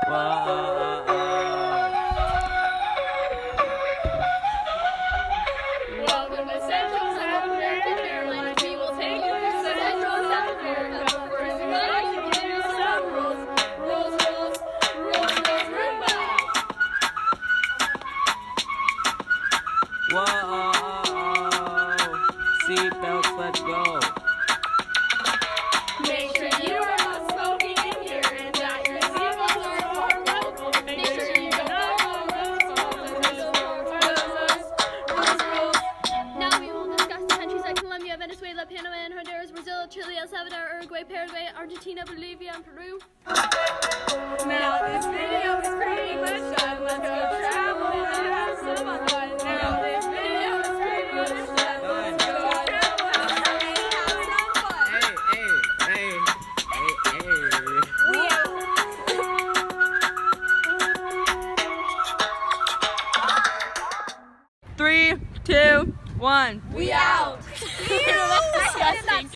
Whoa. Welcome to Central South American Airlines. We will take you to Central South America. First, we'd like to give you some rules. Rules, Roomba. Whoa. Seatbelts, let's go. Make sure you are not smoking in here and that your seatbelts are buckled. Make sure you don't rules. Now we will discuss the countries like Colombia, Venezuela, Panama, and Honduras, Brazil, Chile, El Salvador, Uruguay, Paraguay, Argentina, Bolivia, and Peru. Now this video is pretty much done. Let's go travel and have some fun. Now this video is pretty much done. Let's go travel and have some fun. Hey. We out. 3, 2, 1. We out. That's disgusting.